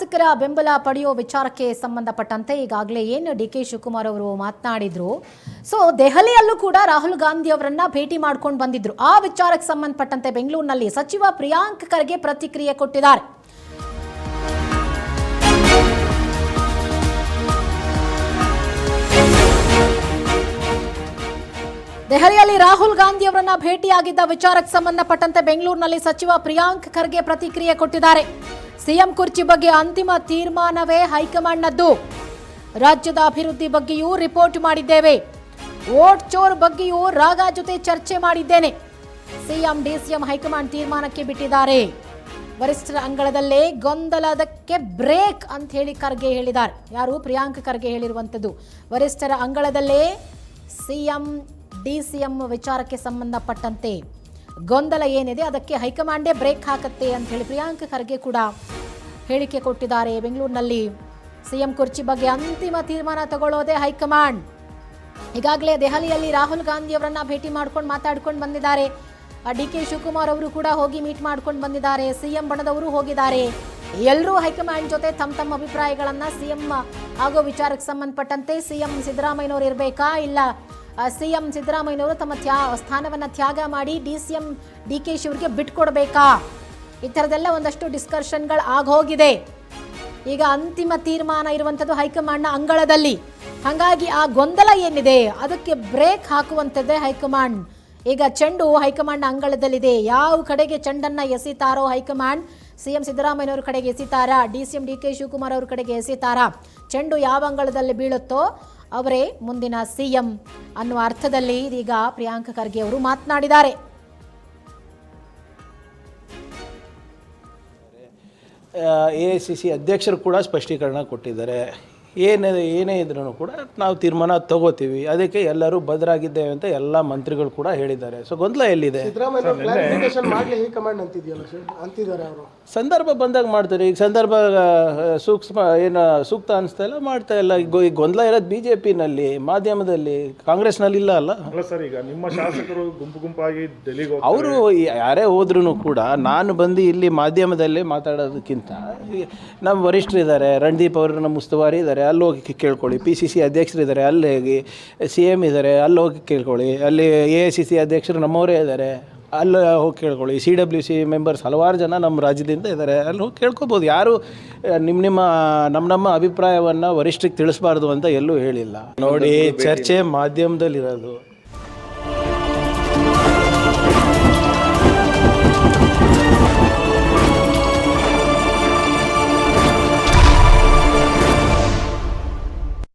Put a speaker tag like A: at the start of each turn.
A: ಶಾಸಕರ ಬೆಂಬಲ ಪಡೆಯೋ ವಿಚಾರಕ್ಕೆ ಸಂಬಂಧಪಟ್ಟಂತೆ ಈಗಾಗಲೇ ಏನು ಡಿ ಕೆ ಶಿವಕುಮಾರ್ ಅವರು ಮಾತನಾಡಿದ್ರು. ಸೊ ದೆಹಲಿಯಲ್ಲೂ ಕೂಡ ರಾಹುಲ್ ಗಾಂಧಿ ಅವರನ್ನ ಭೇಟಿ ಮಾಡ್ಕೊಂಡು ಬಂದಿದ್ರು. ಆ ವಿಚಾರಕ್ಕೆ ಸಂಬಂಧಪಟ್ಟಂತೆ ಬೆಂಗಳೂರಿನಲ್ಲಿ ಸಚಿವ ಪ್ರಿಯಾಂಕ್ ಖರ್ಗೆ ಪ್ರತಿಕ್ರಿಯೆ ಕೊಟ್ಟಿದ್ದಾರೆ. ದೆಹಲಿಯಲ್ಲಿ ರಾಹುಲ್ ಗಾಂಧಿ ಅವರನ್ನ ಭೇಟಿಯಾಗಿದ್ದ ವಿಚಾರಕ್ಕೆ ಸಂಬಂಧಪಟ್ಟಂತೆ ಬೆಂಗಳೂರಿನಲ್ಲಿ ಸಚಿವ ಪ್ರಿಯಾಂಕ್ ಖರ್ಗೆ ಪ್ರತಿಕ್ರಿಯೆ ಕೊಟ್ಟಿದ್ದಾರೆ. ಸಿಎಂ ಕುರ್ಚಿ ಬಗ್ಗೆ ಅಂತಿಮ ತೀರ್ಮಾನವೇ ಹೈಕಮಾಂಡ್ನದ್ದು. ರಾಜ್ಯದ ಅಭಿವೃದ್ಧಿ ಬಗ್ಗೆಯೂ ರಿಪೋರ್ಟ್ ಮಾಡಿದ್ದೇವೆ. ವೋಟ್ ಚೋರ್ ಬಗ್ಗೆಯೂ ರಾಗಾ ಜೊತೆ ಚರ್ಚೆ ಮಾಡಿದ್ದೇನೆ. ಸಿಎಂ ಡಿಸಿಎಂ ಹೈಕಮಾಂಡ್ ತೀರ್ಮಾನಕ್ಕೆ ಬಿಟ್ಟಿದ್ದಾರೆ. ವರಿಷ್ಠರ ಅಂಗಳದಲ್ಲೇ ಗೊಂದಲದಕ್ಕೆ ಬ್ರೇಕ್ ಅಂತ ಹೇಳಿ ಖರ್ಗೆ ಹೇಳಿದ್ದಾರೆ. ಯಾರು? ಪ್ರಿಯಾಂಕ್ ಖರ್ಗೆ ಹೇಳಿರುವಂಥದ್ದು. ವರಿಷ್ಠರ ಅಂಗಳದಲ್ಲೇ ಸಿಎಂ ಡಿಸಿಎಂ ವಿಚಾರಕ್ಕೆ ಸಂಬಂಧಪಟ್ಟಂತೆ ಗೊಂದಲ ಏನಿದೆ ಅದಕ್ಕೆ ಹೈಕಮಾಂಡೇ ಬ್ರೇಕ್ ಹಾಕತ್ತೆ ಅಂತ ಹೇಳಿ ಪ್ರಿಯಾಂಕ್ ಖರ್ಗೆ ಕೂಡ ಹೇಳಿಕೆ ಕೊಟ್ಟಿದ್ದಾರೆ. ಬೆಂಗಳೂರಿನಲ್ಲಿ ಸಿಎಂ ಕುರ್ಚಿ ಬಗ್ಗೆ ಅಂತಿಮ ತೀರ್ಮಾನ ತಗೊಳ್ಳೋದೇ ಹೈಕಮಾಂಡ್. ಈಗಾಗಲೇ ದೆಹಲಿಯಲ್ಲಿ ರಾಹುಲ್ ಗಾಂಧಿ ಅವರನ್ನ ಭೇಟಿ ಮಾಡ್ಕೊಂಡು ಮಾತಾಡ್ಕೊಂಡು ಬಂದಿದ್ದಾರೆ. ಡಿ ಕೆ ಶಿವಕುಮಾರ್ ಅವರು ಕೂಡ ಹೋಗಿ ಮೀಟ್ ಮಾಡ್ಕೊಂಡು ಬಂದಿದ್ದಾರೆ. ಸಿಎಂ ಬಣದವರು ಹೋಗಿದ್ದಾರೆ. ಎಲ್ಲರೂ ಹೈಕಮಾಂಡ್ ಜೊತೆ ತಮ್ಮ ತಮ್ಮ ಅಭಿಪ್ರಾಯಗಳನ್ನ ಸಿಎಂ ಆಗೋ ವಿಚಾರಕ್ಕೆ ಸಂಬಂಧಪಟ್ಟಂತೆ ಸಿಎಂ ಸಿದ್ದರಾಮಯ್ಯನವರು ಇರಬೇಕಾ, ಇಲ್ಲ ಸಿಎಂ ಸಿದ್ದರಾಮಯ್ಯನವರು ತಮ್ಮ ಸ್ಥಾನವನ್ನು ತ್ಯಾಗ ಮಾಡಿ ಡಿಸಿಎಂ ಡಿ ಕೆ ಶಿವರಿಗೆ ಬಿಟ್ಕೊಡ್ಬೇಕಾ, ಈ ಥರದೆಲ್ಲ ಒಂದಷ್ಟು ಡಿಸ್ಕಷನ್ಗಳು ಆಗೋಗಿದೆ. ಈಗ ಅಂತಿಮ ತೀರ್ಮಾನ ಇರುವಂಥದ್ದು ಹೈಕಮಾಂಡ್ನ ಅಂಗಳದಲ್ಲಿ. ಹಾಗಾಗಿ ಆ ಗೊಂದಲ ಏನಿದೆ ಅದಕ್ಕೆ ಬ್ರೇಕ್ ಹಾಕುವಂಥದ್ದೇ ಹೈಕಮಾಂಡ್. ಈಗ ಚೆಂಡು ಹೈಕಮಾಂಡ್ನ ಅಂಗಳದಲ್ಲಿದೆ. ಯಾವ ಕಡೆಗೆ ಚೆಂಡನ್ನು ಎಸಿತಾರೋ ಹೈಕಮಾಂಡ್, ಸಿಎಂ ಸಿದ್ದರಾಮಯ್ಯನವ್ರ ಕಡೆಗೆ ಎಸಿತಾರಾ, ಡಿಸಿಎಂ ಡಿ ಕೆ ಶಿವಕುಮಾರ್ ಅವ್ರ ಕಡೆಗೆ ಎಸಿತಾರಾ, ಚೆಂಡು ಯಾವ ಅಂಗಳದಲ್ಲಿ ಬೀಳುತ್ತೋ ಅವರೇ ಮುಂದಿನ ಸಿಎಂ ಅನ್ನುವ ಅರ್ಥದಲ್ಲಿ ಇದೀಗ ಪ್ರಿಯಾಂಕ್ ಖರ್ಗೆ ಅವರು ಮಾತನಾಡಿದ್ದಾರೆ.
B: AICC ಅಧ್ಯಕ್ಷರು ಕೂಡ ಸ್ಪಷ್ಟೀಕರಣ ಕೊಟ್ಟಿದ್ದಾರೆ. ಏನೇ ಇದ್ರೂ ಕೂಡ ನಾವು ತೀರ್ಮಾನ ತಗೋತೀವಿ, ಅದಕ್ಕೆ ಎಲ್ಲರೂ ಬದ್ಧರಾಗಿದ್ದೇವೆ ಅಂತ ಎಲ್ಲ ಮಂತ್ರಿಗಳು ಕೂಡ ಹೇಳಿದ್ದಾರೆ. ಸೊ ಗೊಂದಲ ಎಲ್ಲಿದೆ? ಸಂದರ್ಭ ಬಂದಾಗ ಮಾಡ್ತಾರೆ. ಈಗ ಸಂದರ್ಭ ಸೂಕ್ತ ಅನಿಸ್ತಾ ಇಲ್ಲ, ಮಾಡ್ತಾ ಇಲ್ಲ. ಈಗ ಗೊಂದಲ ಇರೋದು BJPನಲ್ಲಿ, ಮಾಧ್ಯಮದಲ್ಲಿ, ಕಾಂಗ್ರೆಸ್ನಲ್ಲಿ ಇಲ್ಲ ಅಲ್ಲ
C: ಸರ್. ಈಗ ನಿಮ್ಮ ಶಾಸಕರು ಗುಂಪಾಗಿ ಡೆಲ್ಲಿಗೆ
B: ಅವರು ಯಾರೇ ಹೋದ್ರೂ ಕೂಡ ನಾನು ಬಂದು ಇಲ್ಲಿ ಮಾಧ್ಯಮದಲ್ಲೇ ಮಾತಾಡೋದಕ್ಕಿಂತ ನಮ್ಮ ವರಿಷ್ಠರಿದ್ದಾರೆ, ರಣದೀಪ್ ಅವರು ನಮ್ಮ ಉಸ್ತುವಾರಿ ಇದ್ದಾರೆ, ಅಲ್ಲಿ ಹೋಗಿ ಕೇಳ್ಕೊಳ್ಳಿ. PCC ಅಧ್ಯಕ್ಷರಿದ್ದಾರೆ, ಅಲ್ಲಿ ಹೋಗಿ CM ಇದ್ದಾರೆ, ಅಲ್ಲಿ ಹೋಗಿ ಕೇಳ್ಕೊಳ್ಳಿ. ಅಲ್ಲಿ AICC ಅಧ್ಯಕ್ಷರು ನಮ್ಮವರೇ ಇದ್ದಾರೆ, ಅಲ್ಲಿ ಹೋಗಿ ಕೇಳ್ಕೊಳ್ಳಿ. CWC ಮೆಂಬರ್ಸ್ ಹಲವಾರು ಜನ ನಮ್ಮ ರಾಜ್ಯದಿಂದ ಇದ್ದಾರೆ, ಅಲ್ಲಿ ಹೋಗಿ ಕೇಳ್ಕೊಬೋದು. ಯಾರು ನಮ್ಮ ಅಭಿಪ್ರಾಯವನ್ನು ವರಿಷ್ಠರಿಗೆ ತಿಳಿಸ್ಬಾರ್ದು ಅಂತ ಎಲ್ಲೂ ಹೇಳಿಲ್ಲ. ನೋಡಿ, ಚರ್ಚೆ ಮಾಧ್ಯಮದಲ್ಲಿರೋದು